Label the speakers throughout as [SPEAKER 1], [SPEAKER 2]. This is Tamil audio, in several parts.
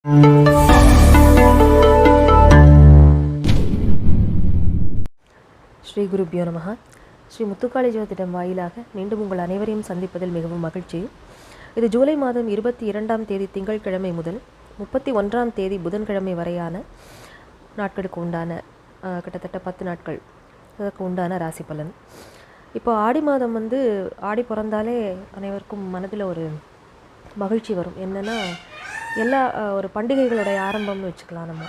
[SPEAKER 1] ஸ்ரீ குருபியோ நமஹ. ஸ்ரீ முத்துக்காளி ஜோதிடம் வாயிலாக மீண்டும் உங்கள் அனைவரையும் சந்திப்பதில் மிகவும் மகிழ்ச்சி. இது ஜூலை மாதம் 22ஆம் தேதி திங்கட்கிழமை முதல் 31ஆம் தேதி புதன்கிழமை வரையான நாட்களுக்கு உண்டான கிட்டத்தட்ட 10 நாட்கள் அதற்கு உண்டான ராசி பலன். இப்போ ஆடி மாதம் ஆடி பிறந்தாலே அனைவருக்கும் மனதில் ஒரு மகிழ்ச்சி வரும். என்னென்னா எல்லா ஒரு பண்டிகைகளுடைய ஆரம்பம்னு வச்சுக்கலாம். நம்ம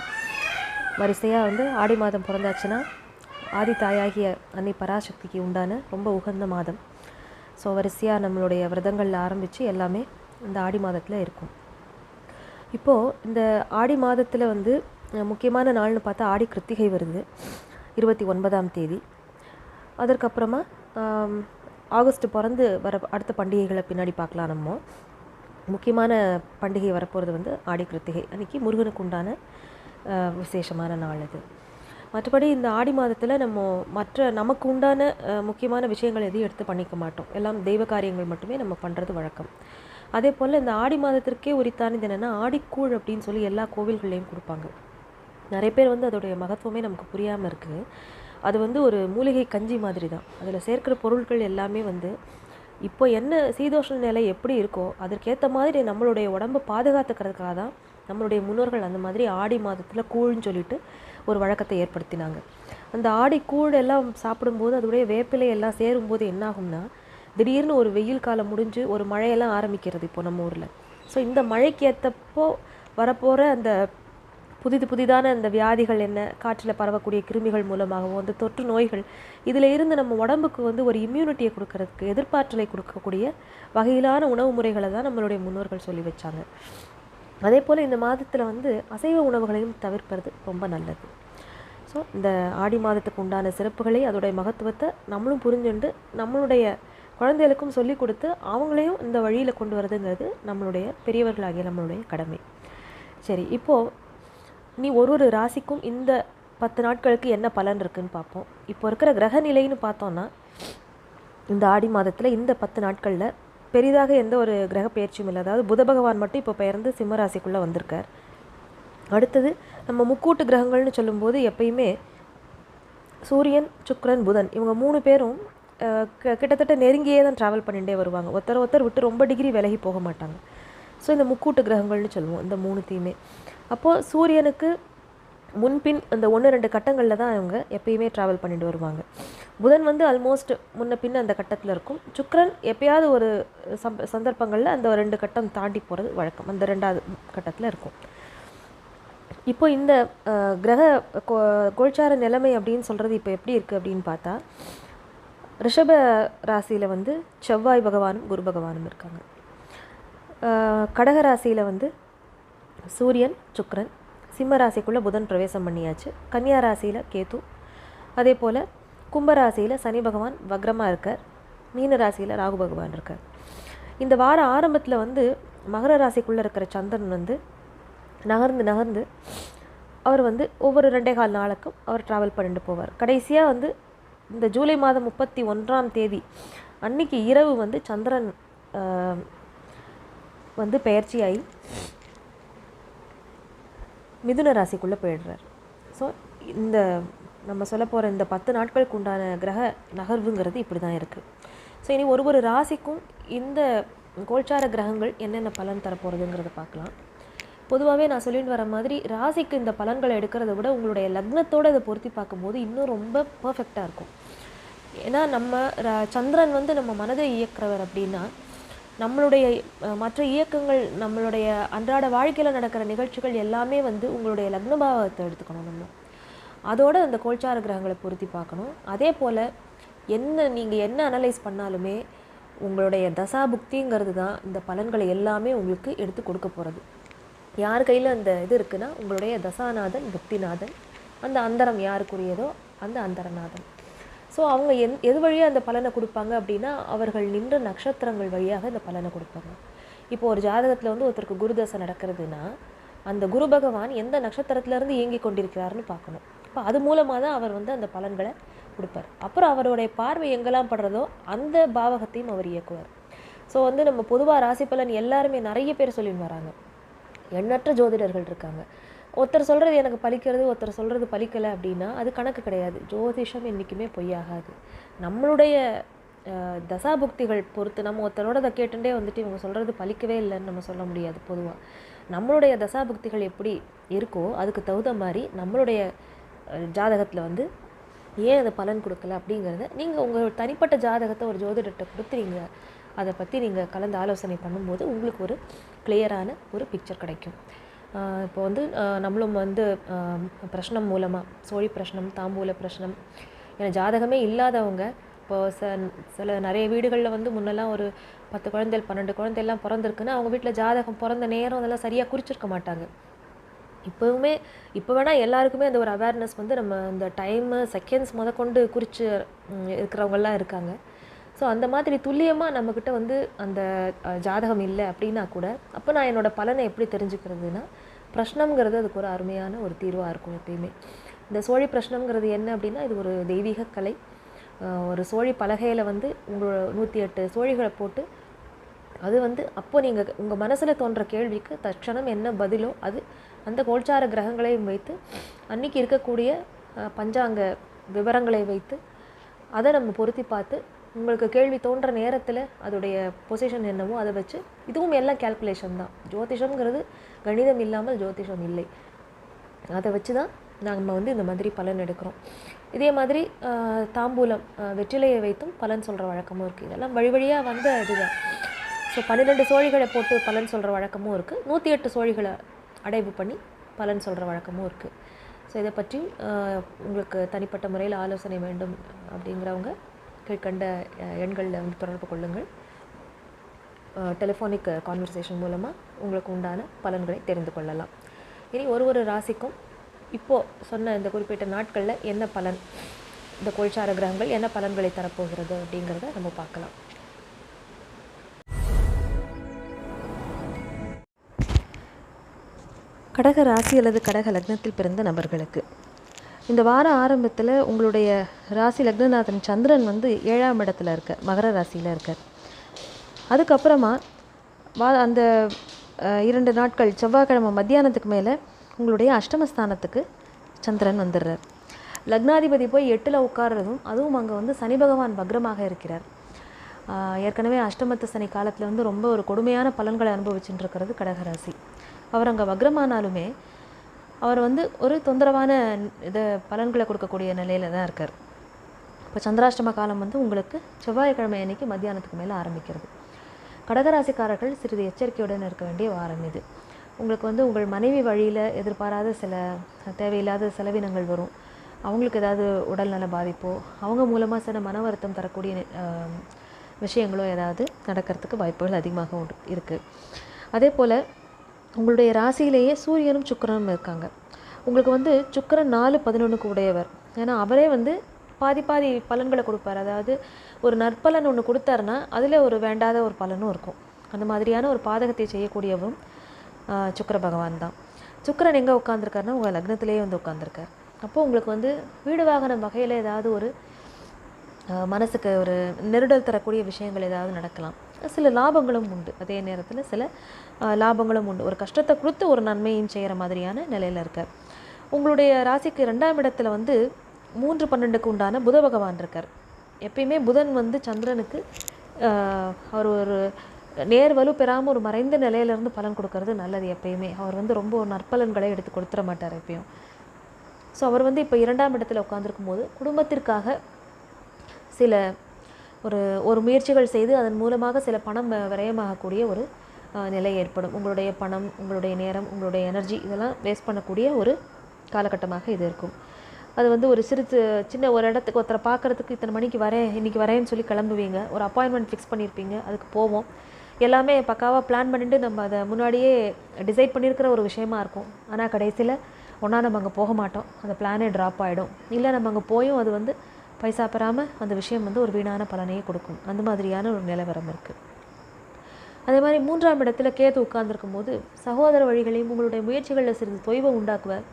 [SPEAKER 1] வரிசையாக ஆடி மாதம் பிறந்தாச்சுன்னா ஆதி தாயாகிய அன்னை பராசக்திக்கு உண்டான ரொம்ப உகந்த மாதம். ஸோ வரிசையாக நம்மளுடைய விரதங்களில் ஆரம்பித்து எல்லாமே இந்த ஆடி மாதத்தில் இருக்கும். இப்போது இந்த ஆடி மாதத்தில் முக்கியமான நாள்னு பார்த்தா ஆடி கிருத்திகை வருது 29ஆம் தேதி. அதற்கப்புறமா ஆகஸ்ட் பிறந்து வர அடுத்த பண்டிகைகளை பின்னாடி பார்க்கலாம். நம்ம முக்கியமான பண்டிகை வரப்போகிறது ஆடி கிருத்திகை அன்றைக்கி முருகனுக்கு உண்டான விசேஷமான நாள் அது. மற்றபடி இந்த ஆடி மாதத்தில் நம்ம நமக்கு உண்டான முக்கியமான விஷயங்கள் எதையும் எடுத்து பண்ணிக்க மாட்டோம். எல்லாம் தெய்வ காரியங்கள் மட்டுமே நம்ம பண்ணுறது வழக்கம். அதே போல் இந்த ஆடி மாதத்திற்கே உரித்தானது என்னென்னா ஆடிக்கூழ் அப்படின்னு சொல்லி எல்லா கோவில்கள்லேயும் கொடுப்பாங்க. நிறைய பேர் அதோடைய மகத்துவமே நமக்கு புரியாமல் இருக்குது. அது ஒரு மூலிகை கஞ்சி மாதிரி தான். அதில் சேர்க்கிற பொருட்கள் எல்லாமே இப்போ என்ன சீதோஷ்ண நிலை எப்படி இருக்கோ அதற்கேற்ற மாதிரி நம்மளுடைய உடம்பை பாதுகாத்துக்கிறதுக்காக தான் நம்மளுடைய முன்னோர்கள் அந்த மாதிரி ஆடி மாதத்தில் கூழ்னு சொல்லிட்டு ஒரு வழக்கத்தை ஏற்படுத்தினாங்க. அந்த ஆடி கூழ் எல்லாம் சாப்பிடும்போது அதோடைய வேப்பிலை எல்லாம் சேரும்போது என்னாகும்னா திடீர்னு ஒரு வெயில் காலம் முடிஞ்சு ஒரு மழையெல்லாம் ஆரம்பிக்கிறது இப்போ நம்ம ஊரில். ஸோ இந்த மழைக்கு ஏற்றப்போ வரப்போகிற அந்த புதிதான அந்த வியாதிகள் என்ன, காற்றில் பரவக்கூடிய கிருமிகள் மூலமாகவும் அந்த தொற்று நோய்கள் இதில் இருந்து நம்ம உடம்புக்கு ஒரு இம்யூனிட்டியை கொடுக்கறதுக்கு, எதிர்ப்பாற்றலை கொடுக்கக்கூடிய வகையிலான உணவு முறைகளை தான் நம்மளுடைய முன்னோர்கள் சொல்லி வச்சாங்க. அதே போல் இந்த மாதத்தில் அசைவ உணவுகளையும் தவிர்ப்பது ரொம்ப நல்லது. ஸோ இந்த ஆடி மாதத்துக்கு உண்டான சிறப்புகளை அதோடைய மகத்துவத்தை நம்மளும் புரிஞ்சுண்டு நம்மளுடைய குழந்தைகளுக்கும் சொல்லி கொடுத்து அவங்களையும் இந்த வழியில் கொண்டு வரதுங்கிறது நம்மளுடைய பெரியவர்களாகிய நம்மளுடைய கடமை. சரி, இப்போது நீ ஒரு ராசிக்கும் இந்த 10 நாட்களுக்கு என்ன பலன் இருக்குதுன்னு பார்ப்போம். இப்போ இருக்கிற கிரக நிலைன்னு பார்த்தோன்னா இந்த ஆடி மாதத்தில் இந்த 10 நாட்களில் பெரிதாக எந்த ஒரு கிரக பயிற்சியும் இல்லை. அதாவது புத பகவான் மட்டும் இப்போ பெயர்ந்து சிம்மராசிக்குள்ளே வந்திருக்கார். அடுத்தது நம்ம முக்கூட்டு கிரகங்கள்னு சொல்லும்போது எப்பயுமே சூரியன், சுக்கிரன், புதன் இவங்க 3 பேரும் கிட்டத்தட்ட நெருங்கியே தான் ட்ராவல் பண்ணிகிட்டே வருவாங்க. ஒருத்தர் விட்டு ரொம்ப டிகிரி விலகி போக மாட்டாங்க. ஸோ இந்த முக்கூட்டு கிரகங்கள்னு சொல்லுவோம் இந்த 3த்தையுமே. அப்போது சூரியனுக்கு முன்பின் அந்த 1-2 கட்டங்களில் தான் அவங்க எப்பயுமே ட்ராவல் பண்ணிட்டு வருவாங்க. புதன் ஆல்மோஸ்ட் முன்ன பின்ன அந்த கட்டத்தில் இருக்கும். சுக்கிரன் எப்பயாவது ஒரு சந்தர்ப்பங்களில் அந்த 2 கட்டம் தாண்டி போகிறது வழக்கம். அந்த 2வது கட்டத்தில் இருக்கும். இப்போ இந்த கிரக கோல்சார நிலைமை அப்படின்னு சொல்கிறது இப்போ எப்படி இருக்குது அப்படின்னு பார்த்தா ரிஷப ராசியில் செவ்வாய் பகவானும் குரு பகவானும் இருக்காங்க. கடக ராசியில் சூரியன், சுக்கிரன், சிம்ம ராசிக்குள்ளே புதன் பிரவேசம் பண்ணியாச்சு. கன்னியா ராசியில் கேது, அதே போல் கும்பராசியில் சனி பகவான் வக்ரமாக இருக்கார். மீன ராசியில் ராகு பகவான் இருக்கார். இந்த வார ஆரம்பத்தில் மகர ராசிக்குள்ளே இருக்கிற சந்திரன் நகர்ந்து அவர் ஒவ்வொரு 2.25 நாளுக்கும் அவர் ட்ராவல் பண்ணிட்டு போவார். கடைசியாக இந்த ஜூலை மாதம் 31ஆம் தேதி அன்னைக்கு இரவு சந்திரன் பெயர்ச்சியாகி மிதுன ராசிக்குள்ளே போயிடுறார். ஸோ இந்த நம்ம சொல்ல போகிற இந்த 10 நாட்களுக்கு உண்டான கிரக நகர்வுங்கிறது இப்படி தான் இருக்குது. ஸோ இனி ஒரு ராசிக்கும் இந்த கோல்சார கிரகங்கள் என்னென்ன பலன் தரப்போகிறதுங்கிறத பார்க்கலாம். பொதுவாகவே நான் சொல்லிட்டு வர மாதிரி ராசிக்கு இந்த பலன்களை எடுக்கிறத விட உங்களுடைய லக்னத்தோடு இதை பொருத்தி பார்க்கும்போது இன்னும் ரொம்ப பர்ஃபெக்டாக இருக்கும். ஏன்னா நம்ம சந்திரன் நம்ம மனதை இயக்குறவர் அப்படின்னா நம்மளுடைய மற்ற இயக்கங்கள், நம்மளுடைய அன்றாட வாழ்க்கையில் நடக்கிற நிகழ்ச்சிகள் எல்லாமே உங்களுடைய லக்னபாவத்தை எடுத்துக்கணும். நம்ம அதோட அந்த கோல்சார கிரகங்களை பொருத்தி பார்க்கணும். அதே போல் நீங்கள் என்ன அனலைஸ் பண்ணாலுமே உங்களுடைய தசா புக்திங்கிறது தான் இந்த பலன்களை எல்லாமே உங்களுக்கு எடுத்து கொடுக்க போகிறது. யார் கையில் அந்த இது இருக்குன்னா உங்களுடைய தசாநாதன், புக்திநாதன், அந்த அந்தரம் யாருக்குரியதோ அந்த அந்தரநாதன். ஸோ அவங்க எது வழியாக அந்த பலனை கொடுப்பாங்க அப்படின்னா அவர்கள் நின்ற நட்சத்திரங்கள் வழியாக இந்த பலனை கொடுப்பாங்க. இப்போ ஒரு ஜாதகத்தில் ஒருத்தருக்கு குருதசை நடக்கிறதுனா அந்த குரு பகவான் எந்த நட்சத்திரத்திலேருந்து இயங்கி கொண்டிருக்கிறாருன்னு பார்க்கணும். இப்போ அது மூலமாக தான் அவர் அந்த பலன்களை கொடுப்பார். அப்புறம் அவருடைய பார்வை எங்கெல்லாம் படுறதோ அந்த பாவகத்தையும் அவர் இயக்குவார். ஸோ நம்ம பொதுவாக ராசி பலன் எல்லாருமே நிறைய பேர் சொல்லின்னு வராங்க. எண்ணற்ற ஜோதிடர்கள் இருக்காங்க. ஒருத்தர் சொல்கிறது எனக்கு பலிக்கிறது, ஒருத்தர் சொல்கிறது பலிக்கலை அப்படின்னா அது கணக்கு கிடையாது. ஜோதிஷம் என்றைக்குமே பொய்யாகாது. நம்மளுடைய தசாபுக்திகள் பொறுத்து நம்ம ஒருத்தரோட அதை கேட்டுட்டே வந்துட்டு இவங்க சொல்கிறது பலிக்கவே இல்லைன்னு நம்ம சொல்ல முடியாது. பொதுவாக நம்மளுடைய தசாபுக்திகள் எப்படி இருக்கோ அதுக்கு தகுந்த மாதிரி நம்மளுடைய ஜாதகத்தில் வந்து ஏன் அது பலன் கொடுக்கல அப்படிங்கிறத நீங்கள் உங்கள் தனிப்பட்ட ஜாதகத்தை ஒரு ஜோதிடர்கிட்ட கொடுத்துறீங்க. அதை பற்றி நீங்கள் கலந்து ஆலோசனை பண்ணும்போது உங்களுக்கு ஒரு கிளியரான ஒரு பிக்சர் கிடைக்கும். இப்போ வந்து நம்மளும் வந்து பிரஷ்னம் மூலமாக சோழி பிரஷ்னம், தாம்பூல பிரஷ்னம், ஏன்னா ஜாதகமே இல்லாதவங்க இப்போ சில நிறைய வீடுகளில் வந்து முன்னெல்லாம் ஒரு 10 குழந்தைகள் 12 குழந்தையெல்லாம் பிறந்திருக்குன்னா அவங்க வீட்டில் ஜாதகம் பிறந்த நேரம் அதெல்லாம் சரியாக குறிச்சிருக்க மாட்டாங்க. இப்போ வேணால் எல்லாருக்குமே அந்த ஒரு அவேர்னஸ் வந்து நம்ம இந்த டைமு செகண்ட்ஸ் முதற்கொண்டு குறித்து இருக்கிறவங்கெல்லாம் இருக்காங்க. ஸோ அந்த மாதிரி துல்லியமாக நம்மக்கிட்ட வந்து அந்த ஜாதகம் இல்லை அப்படின்னா கூட அப்போ நான் என்னோடய பலனை எப்படி தெரிஞ்சுக்கிறதுனா பிரஷ்னம்ங்கிறது அதுக்கு ஒரு அருமையான ஒரு தீர்வாக இருக்கும். எப்பயுமே இந்த சோழி பிரஷ்னம்ங்கிறது என்ன அப்படின்னா இது ஒரு தெய்வீக கலை. ஒரு சோழி பலகையில் வந்து உங்களோட 108 சோழிகளை போட்டு அது வந்து அப்போது நீங்கள் உங்கள் மனசில் தோன்ற கேள்விக்கு தட்சணம் என்ன பதிலோ அது அந்த கோல்சார கிரகங்களையும் வைத்து அன்றைக்கி இருக்கக்கூடிய பஞ்சாங்க விவரங்களை வைத்து அதை நம்ம பொருத்தி பார்த்து உங்களுக்கு கேள்வி தோன்ற நேரத்தில் அதோடைய பொசிஷன் என்னவோ அதை வச்சு இதுவும் எல்லாம் கேல்குலேஷன் தான். ஜோதிஷம்ங்கிறது கணிதம் இல்லாமல் ஜோதிஷம் இல்லை. அதை வச்சு தான் நம்ம வந்து இந்த மாதிரி பலன் எடுக்கிறோம். இதே மாதிரி தாம்பூலம் வெற்றிலையை வைத்தும் பலன் சொல்கிற வழக்கமும் இருக்குது. இதெல்லாம் வழி வழியாக வந்த இதுதான். ஸோ 12 சோழிகளை போட்டு பலன் சொல்கிற வழக்கமும் இருக்குது. 108 சோழிகளை அடைவு பண்ணி பலன் சொல்கிற வழக்கமும் இருக்குது. ஸோ இதை பற்றி உங்களுக்கு தனிப்பட்ட முறையில் ஆலோசனை வேண்டும் அப்படிங்கிறவங்க கீழ்கண்ட எண்களில் வந்து தொடர்பு கொள்ளுங்கள். டெலிஃபோனிக் கான்வர்சேஷன் மூலமாக உங்களுக்கு உண்டான பலன்களை தெரிந்து கொள்ளலாம். இனி ஒரு ராசிக்கும் இப்போது சொன்ன இந்த குறிப்பிட்ட நாட்களில் என்ன பலன், இந்த கோல்சார கிரகங்கள் என்ன பலன்களை தரப்போகிறது அப்படிங்கிறத நம்ம பார்க்கலாம். கடக ராசி அல்லது கடக லக்னத்தில் பிறந்த நபர்களுக்கு இந்த வார ஆரம்பத்தில் உங்களுடைய ராசி லக்னநாதன் சந்திரன் வந்து 7ஆம் இடத்துல இருக்கார், மகர ராசியில் இருக்கார். அதுக்கப்புறமா அந்த 2 நாட்கள் செவ்வாய்க்கிழமை மத்தியானத்துக்கு மேலே உங்களுடைய அஷ்டமஸ்தானத்துக்கு சந்திரன் வந்துடுறார். லக்னாதிபதி போய் 8ல் உட்கார்றதும் அதுவும் அங்கே வந்து சனி பகவான் வக்ரமாக இருக்கிறார். ஏற்கனவே அஷ்டமத்து சனி காலத்தில் வந்து ரொம்ப ஒரு கொடுமையான பலன்களை அனுபவிச்சுட்டு இருக்கிறது கடகராசி. அவர் அங்கே வக்ரமானாலுமே அவர் வந்து ஒரு தொந்தரவான இதை பலன்களை கொடுக்கக்கூடிய நிலையில் தான் இருக்கார். இப்போ சந்திராஷ்டம காலம் வந்து உங்களுக்கு செவ்வாய்க்கிழமை அன்னைக்கு மத்தியானத்துக்கு மேலே ஆரம்பிக்கிறது. கடகராசிக்காரர்கள் சிறிது எச்சரிக்கையுடன் இருக்க வேண்டிய வாரம் இது. உங்களுக்கு வந்து உங்கள் மனைவி வழியில் எதிர்பாராத சில தேவையில்லாத செலவினங்கள் வரும். அவங்களுக்கு ஏதாவது உடல்நல பாதிப்போ அவங்க மூலமாக சில மன வருத்தம் தரக்கூடிய விஷயங்களோ ஏதாவது நடக்கிறதுக்கு வாய்ப்புகள் அதிகமாக இருக்குது. அதே போல் உங்களுடைய ராசியிலேயே சூரியனும் சுக்கிரனும் இருக்காங்க. உங்களுக்கு வந்து சுக்கிரன் 4-11க்கு உடையவர். ஏன்னா அவரே வந்து பாதி பலன்களை கொடுப்பார். அதாவது ஒரு நற்பலன் ஒன்று கொடுத்தாருன்னா அதில் ஒரு வேண்டாத ஒரு பலனும் இருக்கும். அந்த மாதிரியான ஒரு பாதகத்தை செய்யக்கூடியவரும் சுக்கிர பகவான் தான். சுக்கிரன் எங்கே உட்காந்துருக்காருன்னா உங்கள் லக்னத்திலேயே வந்து உட்காந்துருக்கார். அப்போது உங்களுக்கு வந்து வீடு வாகனம் வகையில் ஏதாவது ஒரு மனசுக்கு ஒரு நெருடல் தரக்கூடிய விஷயங்கள் ஏதாவது நடக்கலாம். சில லாபங்களும் உண்டு. அதே நேரத்தில் சில லாபங்களும் உண்டு. ஒரு கஷ்டத்தை கொடுத்து ஒரு நன்மையும் செய்கிற மாதிரியான நிலையில் இருக்கார். உங்களுடைய ராசிக்கு 2ஆம் இடத்துல வந்து 3-12க்கு உண்டான புத பகவான் இருக்கார். எப்பயுமே புதன் வந்து சந்திரனுக்கு அவர் ஒரு நேர் வலு பெறாமல் ஒரு மறைந்த நிலையிலேருந்து பலன் கொடுக்கறது நல்லது. எப்பயுமே அவர் வந்து ரொம்ப ஒரு நற்பலன்களை எடுத்து கொடுத்துட மாட்டார் எப்பயும். ஸோ அவர் வந்து இப்போ 2ஆம் இடத்துல உட்காந்துருக்கும் போது குடும்பத்திற்காக சில ஒரு முயற்சிகள் செய்து அதன் மூலமாக சில பணம் விரயமாகக்கூடிய ஒரு நிலை ஏற்படும். உங்களுடைய பணம், உங்களுடைய நேரம், உங்களுடைய எனர்ஜி இதெல்லாம் வேஸ்ட் பண்ணக்கூடிய ஒரு காலகட்டமாக இது இருக்கும். அது வந்து ஒரு சின்ன ஒரு இடத்துக்கு ஒருத்தரை பார்க்குறதுக்கு இத்தனை மணிக்கு வரேன், இன்றைக்கி வரேன்னு சொல்லி கிளம்புவீங்க. ஒரு அப்பாயின்மெண்ட் ஃபிக்ஸ் பண்ணியிருப்பீங்க, அதுக்கு போவோம். எல்லாமே பக்காவாக பிளான் பண்ணிவிட்டு நம்ம அதை முன்னாடியே டிசைட் பண்ணியிருக்கிற ஒரு விஷயமா இருக்கும். ஆனால் கடைசியில் ஒன்றா நம்ம அங்கே போக மாட்டோம், அந்த பிளானே ட்ராப் ஆகிடும். இல்லை நம்ம அங்கே போயும் அது வந்து பைசா பெறாமல் அந்த விஷயம் வந்து ஒரு வீணான பலனையே கொடுக்கும். அந்த மாதிரியான ஒரு நிலவரம் இருக்குது. அதே மாதிரி 3ஆம் இடத்துல கேது உட்கார்ந்துருக்கும் போது சகோதர வழிகளையும் உங்களுடைய முயற்சிகளில் சிறிது தொய்வை உண்டாக்குவார்.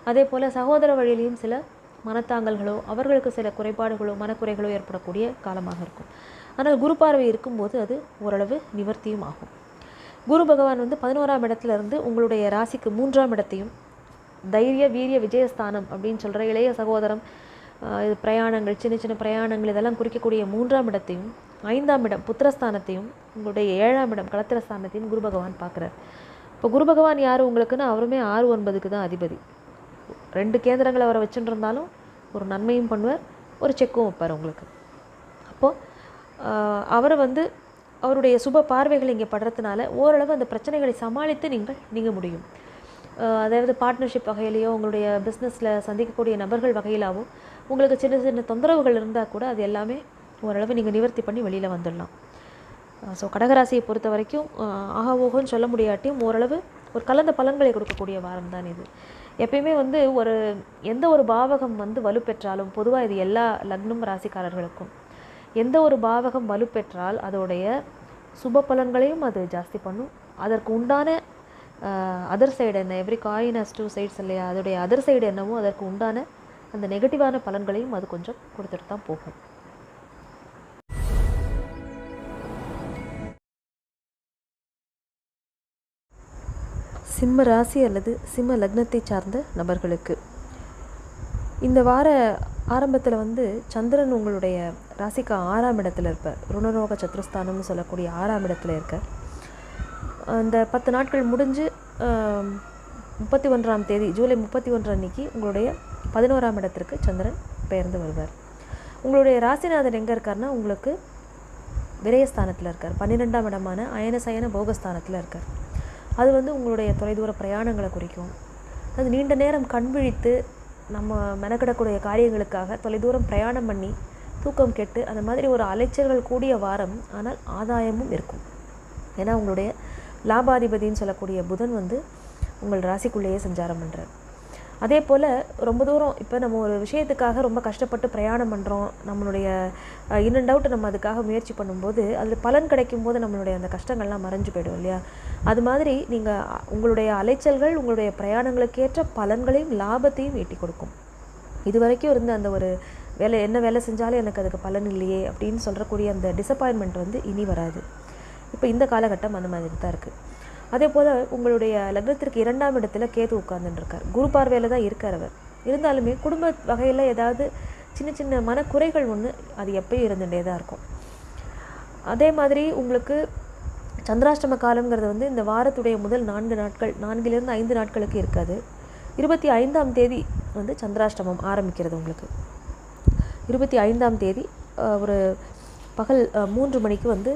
[SPEAKER 1] அதே போல் சகோதர வழியிலையும் சில மனத்தாங்கல்களோ அவர்களுக்கு சில குறைபாடுகளோ மனக்குறைகளோ ஏற்படக்கூடிய காலமாக இருக்கும். ஆனால் குரு பார்வை இருக்கும்போது அது ஓரளவு நிவர்த்தியும் ஆகும். குரு பகவான் வந்து 11ஆம் இடத்துல இருந்து உங்களுடைய ராசிக்கு 3ஆம் இடத்தையும், தைரிய வீரிய விஜயஸ்தானம் அப்படின்னு சொல்கிற இளைய சகோதரம், இது பிரயாணங்கள், சின்ன சின்ன பிரயாணங்கள் இதெல்லாம் குறிக்கக்கூடிய 3ஆம் இடத்தையும், 5ஆம் இடம் புத்திரஸ்தானத்தையும், உங்களுடைய 7ஆம் இடம் களத்திரஸ்தானத்தையும் குரு பகவான் பார்க்குறார். இப்போ குரு பகவான் யார் உங்களுக்குன்னா, அவருமே 6, 9க்கு தான் அதிபதி. 2 கேந்திரங்களை அவரை வச்சுட்டு இருந்தாலும் ஒரு நன்மையும் பண்ணுவார், ஒரு செக்கும் வைப்பார் உங்களுக்கு. அப்போது அவரை வந்து அவருடைய சுப பார்வைகள் இங்கே படுறதுனால ஓரளவு அந்த பிரச்சனைகளை சமாளித்து நீங்க முடியும். அதாவது பார்ட்னர்ஷிப் வகையிலையோ, உங்களுடைய பிஸ்னஸில் சந்திக்கக்கூடிய நபர்கள் வகையிலாவோ உங்களுக்கு சின்ன சின்ன தொந்தரவுகள் இருந்தால் கூட அது எல்லாமே ஓரளவு நீங்கள் நிவர்த்தி பண்ணி வெளியில் வந்துடலாம். ஸோ கடகராசியை பொறுத்த வரைக்கும் ஆஹா ஓஹோன்னு சொல்ல முடியாட்டியும் ஓரளவு ஒரு கலந்த பலன்களை கொடுக்கக்கூடிய வாரம் தான் இது. எப்பயுமே வந்து எந்த ஒரு பாவகம் வந்து வலுப்பெற்றாலும், பொதுவாக இது எல்லா லக்னம் ராசிக்காரர்களுக்கும், எந்த ஒரு பாவகம் வலுப்பெற்றால் அதோடைய சுப பலன்களையும் அது ஜாஸ்தி பண்ணும். அதற்கு உண்டான அதர் சைடு என்ன, எவ்ரி காயின் ஹஸ் 2 சைட்ஸ் இல்லையா, அதோடைய அதர் சைடு என்னவோ அதற்கு உண்டான அந்த நெகட்டிவான பலன்களையும் அது கொஞ்சம் கொடுத்துட்டு தான் போகும். சிம்ம ராசி அல்லது சிம்ம லக்னத்தை சார்ந்த நபர்களுக்கு இந்த வார ஆரம்பத்தில் வந்து சந்திரன் உங்களுடைய ராசிக்கு 6ஆம் இடத்துல இருப்பார். ருணரோக சத்ருஸ்தானம்னு சொல்லக்கூடிய 6ஆம் இடத்துல இருக்க. அந்த 10 நாட்கள் முடிஞ்சு 31ஆம் தேதி ஜூலை 31 அன்னைக்கு உங்களுடைய 11ஆம் இடத்திற்கு சந்திரன் பெயர்ந்து வருவார். உங்களுடைய ராசிநாதன் எங்கே இருக்கார்னா, உங்களுக்கு விரயஸ்தானத்தில் இருக்கார். 12ஆம் இடமான அயனசயன போகஸ்தானத்தில் இருக்கார். அது வந்து உங்களுடைய தொலைதூர பிரயாணங்களை குறிக்கும். அது நீண்ட நேரம் கண் விழித்து நம்ம மெனக்கிடக்கூடிய காரியங்களுக்காக தொலைதூரம் பிரயாணம் பண்ணி தூக்கம் கெட்டு அந்த மாதிரி ஒரு அலைச்சல்கள் கூடிய வாரம். ஆனால் ஆதாயமும் இருக்கும். ஏன்னா உங்களுடைய லாபாதிபதின்னு சொல்லக்கூடிய புதன் வந்து உங்கள் ராசிக்குள்ளேயே சஞ்சாரம் பண்ணுறார். அதே போல் ரொம்ப தூரம் இப்போ நம்ம ஒரு விஷயத்துக்காக ரொம்ப கஷ்டப்பட்டு பிரயாணம் பண்ணுறோம், நம்மளுடைய இன் அண்ட் அவுட் நம்ம அதுக்காக முயற்சி பண்ணும்போது அதில் பலன் கிடைக்கும் போது நம்மளுடைய அந்த கஷ்டங்கள்லாம் மறைஞ்சு போயிடும் இல்லையா. அது மாதிரி நீங்கள் உங்களுடைய அலைச்சல்கள் உங்களுடைய பிரயாணங்களுக்கேற்ற பலன்களையும் லாபத்தையும் ஈட்டி கொடுக்கும். இது வரைக்கும் இருந்த அந்த ஒரு என்ன வேலை செஞ்சாலும் எனக்கு அதுக்கு பலன் இல்லையே அப்படின்னு சொல்கிறக்கூடிய அந்த டிசப்பாயின்மெண்ட் வந்து இனி வராது. இப்போ இந்த காலகட்டம் அந்த மாதிரி தான் இருக்குது. அதே போல் உங்களுடைய லக்னத்திற்கு 2ஆம் இடத்துல கேது உட்கார்ந்துட்டுருக்கார். குரு பார்வையில் தான் இருக்கார் அவர். இருந்தாலுமே குடும்ப வகையில் ஏதாவது சின்ன சின்ன மனக்குறைகள் ஒன்று அது எப்பயும் இருந்துகிட்டே தான் இருக்கும். அதே மாதிரி உங்களுக்கு சந்திராஷ்டம காலங்கிறது வந்து இந்த வாரத்துடைய முதல் 4 நாட்கள், 4லிருந்து 5 நாட்களுக்கு இருக்காது. 25ஆம் தேதி வந்து சந்திராஷ்டமம் ஆரம்பிக்கிறது உங்களுக்கு. 25ஆம் தேதி ஒரு பகல் 3 மணிக்கு வந்து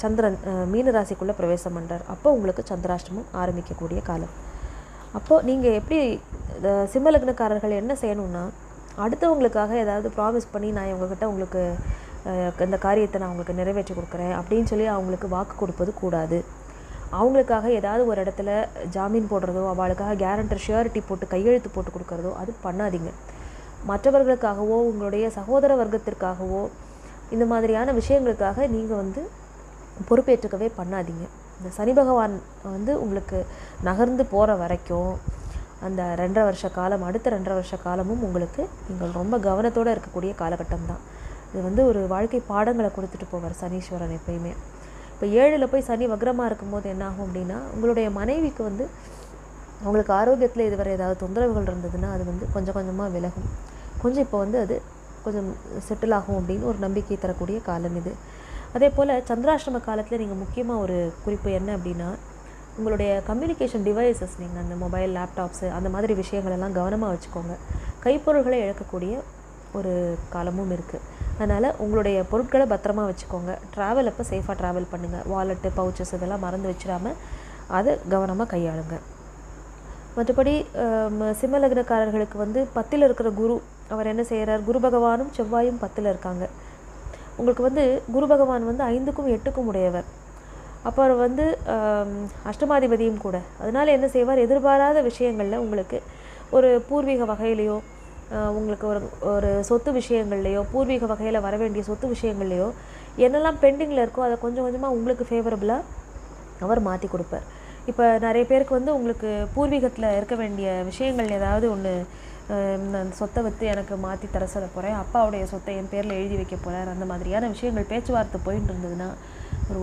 [SPEAKER 1] சந்திரன் மீன ராசிக்குள்ளே பிரவேசம் பண்ணுறார். அப்போ உங்களுக்கு சந்திராஷ்டமம் ஆரம்பிக்கக்கூடிய காலம். அப்போது நீங்கள் எப்படி சிம்ம லக்னக்காரர்கள் என்ன செய்யணும்னா, அடுத்தவங்களுக்காக ஏதாவது ப்ராமிஸ் பண்ணி நான் இவங்ககிட்ட உங்களுக்கு இந்த காரியத்தை நான் உங்களுக்கு நிறைவேற்றி கொடுக்குறேன் அப்படின்னு சொல்லி அவங்களுக்கு வாக்கு கொடுப்பது கூடாது. அவங்களுக்காக ஏதாவது ஒரு இடத்துல ஜாமீன் போடுறதோ, அவளுக்காக கேரண்டர் ஷியூரிட்டி போட்டு கையெழுத்து போட்டு கொடுக்குறதோ அது பண்ணாதீங்க. மற்றவர்களுக்காகவோ உங்களுடைய சகோதர வர்க்கத்திற்காகவோ இந்த மாதிரியான விஷயங்களுக்காக நீங்கள் வந்து பொறுப்பேற்றுக்கவே பண்ணாதீங்க. இந்த சனி பகவான் வந்து உங்களுக்கு நகர்ந்து போகிற வரைக்கும் அந்த 2.5 வருஷ காலம், அடுத்த 2.5 வருஷ காலமும் உங்களுக்கு நீங்கள் ரொம்ப கவனத்தோடு இருக்கக்கூடிய காலகட்டம் தான். இது வந்து ஒரு வாழ்க்கை பாடங்களை கொடுத்துட்டு போவார் சனீஸ்வரன் எப்பயுமே. இப்போ 7ல் போய் சனி வக்ரமாக இருக்கும்போது என்ன ஆகும் அப்படின்னா, உங்களுடைய மனைவிக்கு வந்து உங்களுக்கு ஆரோக்கியத்தில் இதுவரை ஏதாவது தொந்தரவுகள் இருந்ததுன்னா அது வந்து கொஞ்சம் கொஞ்சமாக விலகும். கொஞ்சம் இப்போ வந்து அது கொஞ்சம் செட்டில் ஆகும் அப்படின்னு ஒரு நம்பிக்கை தரக்கூடிய காலம் இது. அதே போல் சந்திராஷ்டம காலத்தில் நீங்கள் முக்கியமாக ஒரு குறிப்பு என்ன அப்படின்னா, உங்களுடைய கம்யூனிகேஷன் டிவைசஸ், நீங்கள் அந்த மொபைல், லேப்டாப்ஸு அந்த மாதிரி விஷயங்களெல்லாம் கவனமாக வச்சுக்கோங்க. கைப்பொருள்களை இழக்கக்கூடிய ஒரு காலமும் இருக்குது. அதனால் உங்களுடைய பொருட்களை பத்திரமா வச்சுக்கோங்க. ட்ராவல் அப்போ சேஃபாக ட்ராவல் பண்ணுங்கள். வாலெட்டு, பவுச்சஸ் இதெல்லாம் மறந்து வச்சிடாமல் அதை கவனமாக கையாளுங்க. மற்றபடி சிம்ம லக்னக்காரர்களுக்கு வந்து 10ல் இருக்கிற குரு அவர் என்ன செய்கிறார், குரு பகவானும் செவ்வாயும் 10ல் இருக்காங்க. உங்களுக்கு வந்து குரு பகவான் வந்து 5க்கும் 8க்கும் உடையவர். அப்போ அவர் வந்து அஷ்டமாதிபதியும் கூட. அதனால் என்ன செய்வார், எதிர்பாராத விஷயங்களில் உங்களுக்கு ஒரு பூர்வீக வகையிலையோ, உங்களுக்கு ஒரு சொத்து விஷயங்கள்லையோ, பூர்வீக வகையில் வர வேண்டிய சொத்து விஷயங்கள்லையோ என்னெல்லாம் பெண்டிங்கில் இருக்கோ அதை கொஞ்சம் கொஞ்சமாக உங்களுக்கு ஃபேவரபுளாக அவர் மாற்றி கொடுப்பார். இப்போ நிறைய பேருக்கு வந்து உங்களுக்கு பூர்வீகத்தில் இருக்க வேண்டிய விஷயங்கள் ஏதாவது ஒன்று, அந்த சொத்தை விற்று எனக்கு மாற்றி தர சொல்ல போகிறேன், அப்பாவுடைய சொத்தை என் பேரில் எழுதி வைக்க போகிறார், அந்த மாதிரியான விஷயங்கள் பேச்சுவார்த்தை போயிட்டு இருந்ததுன்னா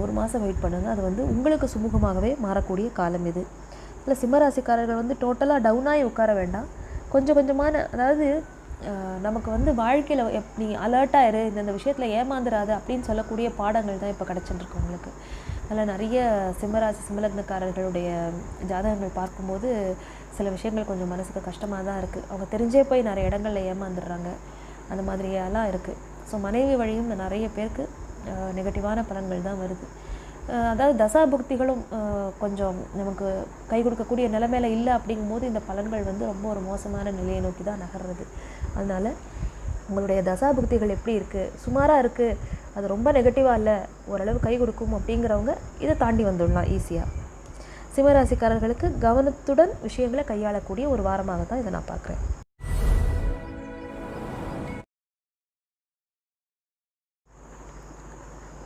[SPEAKER 1] ஒரு மாதம் வெயிட் பண்ணுங்கள். அது வந்து உங்களுக்கு சுமூகமாகவே மாறக்கூடிய காலம் இது. இல்லை சிம்மராசிக்காரர்கள் வந்து டோட்டலாக டவுனாகி உட்கார வேண்டாம். கொஞ்சம் கொஞ்சமான, அதாவது நமக்கு வந்து வாழ்க்கையில் நீ அலர்ட்டாக இரு, இந்த விஷயத்தில் ஏமாந்துடாது அப்படின்னு சொல்லக்கூடிய பாடங்கள் தான் இப்போ கிடச்சிட்டுருக்கு உங்களுக்கு. அதில் நிறைய சிம்மராசி சிம்மலக்னக்காரர்களுடைய ஜாதகங்கள் பார்க்கும்போது சில விஷயங்கள் கொஞ்சம் மனசுக்கு கஷ்டமாக தான் இருக்குது. அவங்க தெரிஞ்சே போய் நிறைய இடங்களில் ஏமாந்துடுறாங்க, அந்த மாதிரியெல்லாம் இருக்குது. ஸோ மனைவி வழியும் நிறைய பேருக்கு நெகட்டிவான பலன்கள் தான் வருது. அதாவது தசாபுக்திகளும் கொஞ்சம் நமக்கு கை கொடுக்கக்கூடிய நிலைமையில இல்லை அப்படிங்கும்போது இந்த பலன்கள் வந்து ரொம்ப ஒரு மோசமான நிலையை நோக்கி தான் நகர்றது. அதனால் உங்களுடைய தசாபுக்திகள் எப்படி இருக்குது, சுமாராக இருக்குது, அது ரொம்ப நெகட்டிவாக இல்லை, ஓரளவு கை கொடுக்கும் அப்படிங்கிறவங்க இதை தாண்டி வந்துடலாம் ஈஸியாக. சிம்மராசிக்காரர்களுக்கு கவனத்துடன் விஷயங்களை கையாளக்கூடிய ஒரு வாரமாக தான் இதை நான் பார்க்குறேன்.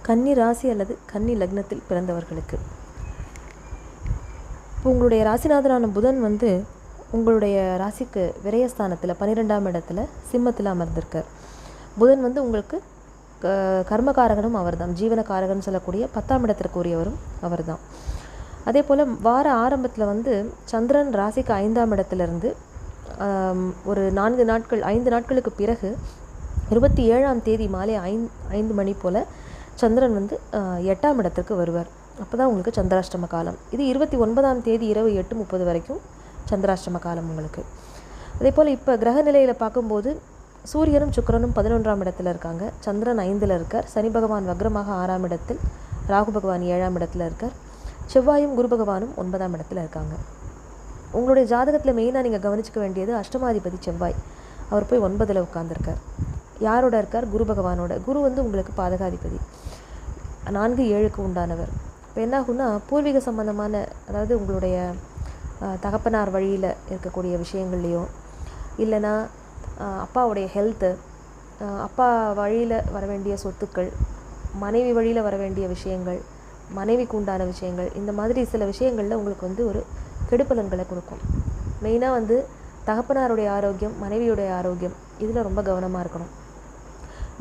[SPEAKER 1] கன்னி ராசி அல்லது கன்னி லக்னத்தில் பிறந்தவர்களுக்கு இப்போ உங்களுடைய ராசிநாதனான புதன் வந்து உங்களுடைய ராசிக்கு விரயஸ்தானத்தில் 12ஆம் இடத்துல சிம்மத்தில் அமர்ந்திருக்கார். புதன் வந்து உங்களுக்கு கர்மகாரகனும் அவர் தான், ஜீவனகாரகன் சொல்லக்கூடிய 10ஆம் இடத்திற்கு உரியவரும் அவர் தான். அதே போல் வார ஆரம்பத்தில் வந்து சந்திரன் ராசிக்கு 5ஆம் இடத்துலேருந்து ஒரு 5 நாட்களுக்கு பிறகு 27ஆம் தேதி மாலை 5 மணி போல் சந்திரன் வந்து 8ஆம் இடத்திற்கு வருவார். அப்போ தான் உங்களுக்கு சந்திராஷ்டம காலம். இது 29ஆம் தேதி இரவு 8:30 வரைக்கும் சந்திராஷ்டம காலம் உங்களுக்கு. அதே போல் இப்போ கிரக நிலையில் பார்க்கும்போது சூரியனும் சுக்கிரனும் 11ஆம் இடத்துல இருக்காங்க, சந்திரன் 5ல் இருக்கார், சனி பகவான் வக்ரமாக 6ஆம் இடத்தில், ராகு பகவான் 7ஆம் இடத்துல இருக்கார், செவ்வாயும் குரு பகவானும் 9ஆம் இடத்துல இருக்காங்க. உங்களுடைய ஜாதகத்தில் மெயினாக நீங்கள் கவனிச்சிக்க வேண்டியது அஷ்டமாதிபதி செவ்வாய். அவர் போய் 9ல் உட்கார்ந்துருக்கார். யாரோட இருக்கார்? குரு பகவானோட. குரு வந்து உங்களுக்கு பாதகாதிபதி, 4-7க்கு உண்டானவர். இப்போ என்ன ஆகுன்னா பூர்வீக சம்பந்தமான, அதாவது உங்களுடைய தகப்பனார் வழியில் இருக்கக்கூடிய விஷயங்கள்லையோ இல்லைன்னா அப்பாவுடைய ஹெல்த்து, அப்பா வழியில் வர வேண்டிய சொத்துக்கள், மனைவி வழியில் வர வேண்டிய விஷயங்கள், மனைவிக்கு உண்டான விஷயங்கள், இந்த மாதிரி சில விஷயங்களில் உங்களுக்கு வந்து ஒரு கெடுபலன்களை கொடுக்கும். மெயினாக வந்து தகப்பனாருடைய ஆரோக்கியம், மனைவியுடைய ஆரோக்கியம், இதில் ரொம்ப கவனமாக இருக்கணும்.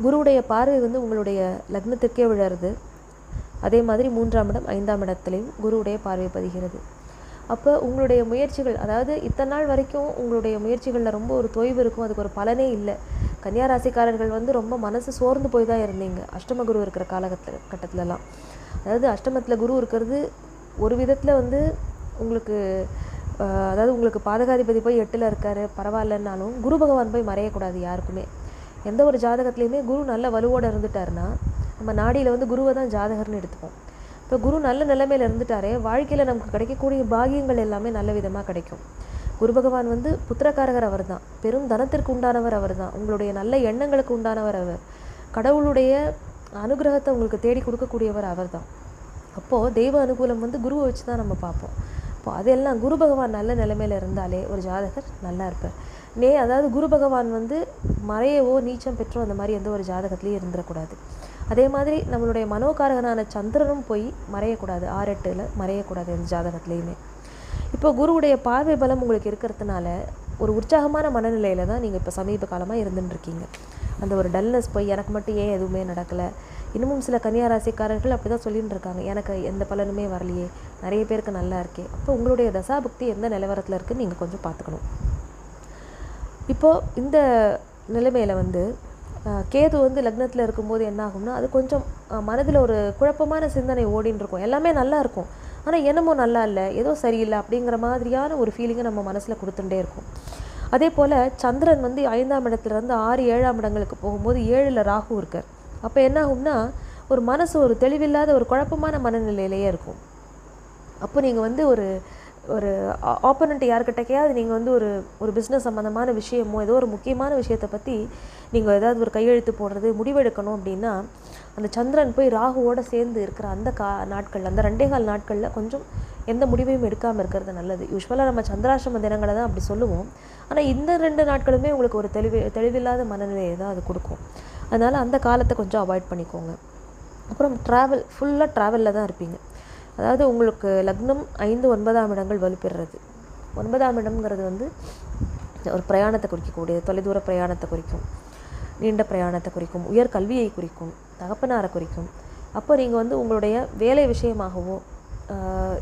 [SPEAKER 1] குருவுடைய பார்வை வந்து உங்களுடைய லக்னத்திற்கே விழருது. அதே மாதிரி 3ஆம் இடம் 5ஆம் இடத்துலையும் குருவுடைய பார்வை பதிகிறது. அப்போ உங்களுடைய முயற்சிகள், அதாவது இத்தனை நாள் வரைக்கும் உங்களுடைய முயற்சிகளில் ரொம்ப ஒரு தொய்வு இருக்கும், அதுக்கு ஒரு பலனே இல்லை. கன்னியா ராசிக்காரர்கள் வந்து ரொம்ப மனசு சோர்ந்து போய் தான் இருந்தீங்க அஷ்டம குரு இருக்கிற கட்டத்துலலாம். அதாவது அஷ்டமத்தில் குரு இருக்கிறது ஒரு விதத்தில் வந்து உங்களுக்கு அதாவது உங்களுக்கு பாதகாதிபதி போய் 8ல் இருக்கார் பரவாயில்லன்னாலும் குரு பகவான் போய் மறையக்கூடாது யாருக்குமே. எந்த ஒரு ஜாதகத்துலேயுமே குரு நல்ல வலுவோடு இருந்துட்டாருன்னா நம்ம நாடியில் வந்து குருவை தான் ஜாதகர்னு எடுத்துப்போம். இப்போ குரு நல்ல நிலைமையில் இருந்துட்டாரே வாழ்க்கையில் நமக்கு கிடைக்கக்கூடிய பாகியங்கள் எல்லாமே நல்ல விதமாக கிடைக்கும். குரு பகவான் வந்து புத்திரக்காரகர் அவர் தான், பெரும் தனத்திற்கு உண்டானவர் அவர் தான், உங்களுடைய நல்ல எண்ணங்களுக்கு உண்டானவர் அவர், கடவுளுடைய அனுகிரகத்தை உங்களுக்கு தேடி கொடுக்கக்கூடியவர் அவர் தான். அப்போது தெய்வ அனுகூலம் வந்து குருவை வச்சு தான் நம்ம பார்ப்போம். அப்போ அதெல்லாம் குரு பகவான் நல்ல நிலைமையில் இருந்தாலே ஒரு ஜாதகர் நல்லா இருப்பார். அதாவது குரு பகவான் வந்து மறையவோ நீச்சம் பெற்றோ அந்த மாதிரி எந்த ஒரு ஜாதகத்துலேயும் இருந்துடக்கூடாது. அதே மாதிரி நம்மளுடைய மனோகாரகனான சந்திரனும் போய் மறையக்கூடாது, 6-8ல் மறையக்கூடாது எந்த ஜாதகத்துலேயுமே. இப்போ குருவுடைய பார்வை பலம் உங்களுக்கு இருக்கிறதுனால ஒரு உற்சாகமான மனநிலையில் தான் நீங்கள் இப்போ சமீப காலமாக இருந்துட்டுருக்கீங்க. அந்த ஒரு டல்னஸ் போய் எனக்கு மட்டும் ஏன் எதுவுமே நடக்கலை, இன்னமும் சில கன்னியா ராசிக்காரர்கள் அப்படி தான் சொல்லிட்டு இருக்காங்க, எனக்கு எந்த பலனுமே வரலையே, நிறைய பேருக்கு நல்லா இருக்கே. அப்போ உங்களுடைய தசாபுக்தி எந்த நிலவரத்தில் இருக்குதுன்னு நீங்கள் கொஞ்சம் பார்த்துக்கணும். இப்போது இந்த நிலைமையில் வந்து கேது வந்து லக்னத்தில் இருக்கும்போது என்ன ஆகும்னா அது கொஞ்சம் மனதில் ஒரு குழப்பமான சிந்தனை ஓடின்னு இருக்கும். எல்லாமே நல்லா இருக்கும், ஆனால் என்னமோ நல்லா இல்லை, ஏதோ சரியில்லை அப்படிங்கிற மாதிரியான ஒரு ஃபீலிங்கை நம்ம மனசில் கொடுத்துட்டே இருக்கும். அதே போல் சந்திரன் வந்து 5ஆம் இடத்துலேருந்து 6-7ஆம் இடங்களுக்கு போகும்போது 7ல் ராகு இருக்கார். அப்போ என்ன ஆகும்னா ஒரு மனசு ஒரு தெளிவில்லாத ஒரு குழப்பமான மனநிலையிலேயே இருக்கும். அப்போ நீங்கள் வந்து ஒரு ஆப்போனண்ட் யார்கிட்டக்கையாவது நீங்கள் வந்து ஒரு பிஸ்னஸ் சம்மந்தமான விஷயமோ ஏதோ ஒரு முக்கியமான விஷயத்தை பற்றி நீங்கள் ஏதாவது ஒரு கையெழுத்து போடுறது முடிவெடுக்கணும் அப்படின்னா அந்த சந்திரன் போய் ராகுவோடு சேர்ந்து இருக்கிற அந்த நாட்களில், அந்த 2.25 நாட்களில் கொஞ்சம் எந்த முடிவையும் எடுக்காமல் இருக்கிறது நல்லது. யூஸ்வலாக நம்ம சந்திராஷ்டம தினங்களை தான் அப்படி சொல்லுவோம், ஆனால் இந்த 2 நாட்களுமே உங்களுக்கு ஒரு தெளிவில்லாத மனநிலையை தான் அது கொடுக்கும். அதனால் அந்த காலத்தை கொஞ்சம் அவாய்ட் பண்ணிக்கோங்க. அப்புறம் ஃபுல்லாக ட்ராவலில் தான் இருப்பீங்க. அதாவது உங்களுக்கு லக்னம் 5-9ஆம் இடங்கள் வலுப்பெறுறது. 9ஆம் இடம்ங்கிறது வந்து ஒரு பிரயாணத்தை குறிக்கக்கூடிய தொலைதூர பிரயாணத்தை குறிக்கும், நீண்ட பிரயாணத்தை குறிக்கும், உயர் கல்வியை குறிக்கும், தகப்பனாரை குறிக்கும். அப்போ நீங்கள் வந்து உங்களுடைய வேலை விஷயமாகவோ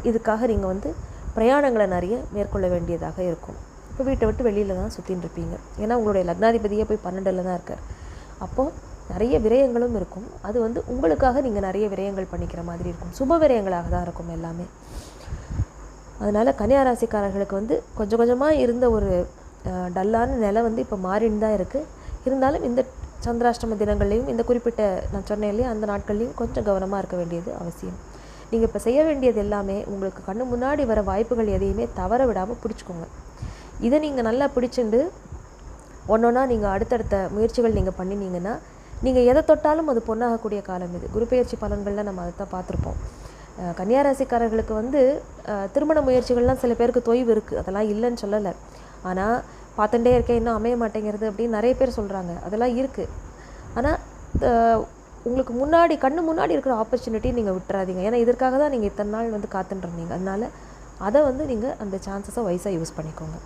[SPEAKER 1] இதுக்காக நீங்கள் வந்து பிரயாணங்களை நிறைய மேற்கொள்ள வேண்டியதாக இருக்கும். இப்போ வீட்டை விட்டு வெளியில் தான் சுற்றின்னு இருப்பீங்க. ஏன்னா உங்களுடைய லக்னாதிபதியே போய் 12ல் தான் இருக்கார். அப்போது நிறைய விரயங்களும் இருக்கும். அது வந்து உங்களுக்காக நீங்கள் நிறைய விரயங்கள் பண்ணிக்கிற மாதிரி இருக்கும். சுப விரயங்களாக தான் இருக்கும் எல்லாமே. அதனால் கன்னியா ராசிக்காரர்களுக்கு வந்து கொஞ்சம் கொஞ்சமாக இருந்த ஒரு டல்லான நிலை வந்து இப்போ மாறின்னு தான் இருக்குது. இருந்தாலும் இந்த சந்திராஷ்டம தினங்கள்லையும் இந்த குறிப்பிட்ட நான் சொன்னேன் இல்லையா அந்த நாட்கள்லையும் கொஞ்சம் கவனமாக இருக்க வேண்டியது அவசியம். நீங்கள் இப்போ செய்ய வேண்டியது எல்லாமே உங்களுக்கு கண்ணு முன்னாடி வர வாய்ப்புகள் எதையுமே தவற விடாமல் பிடிச்சிக்கோங்க. இதை நீங்கள் நல்லா பிடிச்சிண்டு ஒன்றொன்னா நீங்கள் அடுத்தடுத்த முயற்சிகள் நீங்கள் பண்ணினீங்கன்னா நீங்கள் எதை தொட்டாலும் அது பொண்ணாகக்கூடிய காலம் இது. குரு பெயர்ச்சி பலன்களில் நம்ம அதை தான் பார்த்துருப்போம். கன்னியா ராசிக்காரர்களுக்கு வந்து திருமண முயற்சிகள்லாம் சில பேருக்கு தொய்வு இருக்குது, அதெல்லாம் இல்லைன்னு சொல்லலை. ஆனால் பார்த்துட்டே இருக்கேன் இன்னும் அமைய மாட்டேங்கிறது அப்படின்னு நிறைய பேர் சொல்கிறாங்க. அதெல்லாம் இருக்குது. ஆனால் உங்களுக்கு முன்னாடி கண்ணு முன்னாடி இருக்கிற ஆப்பர்ச்சுனிட்டியை நீங்கள் விட்டுறாதீங்க. ஏன்னா இதற்காக தான் நீங்கள் இத்தனை நாள் வந்து காத்துட்டு இருந்தீங்க. அதனால் அதை வந்து நீங்கள் அந்த சான்சஸை வைஸாக யூஸ் பண்ணிக்கோங்க.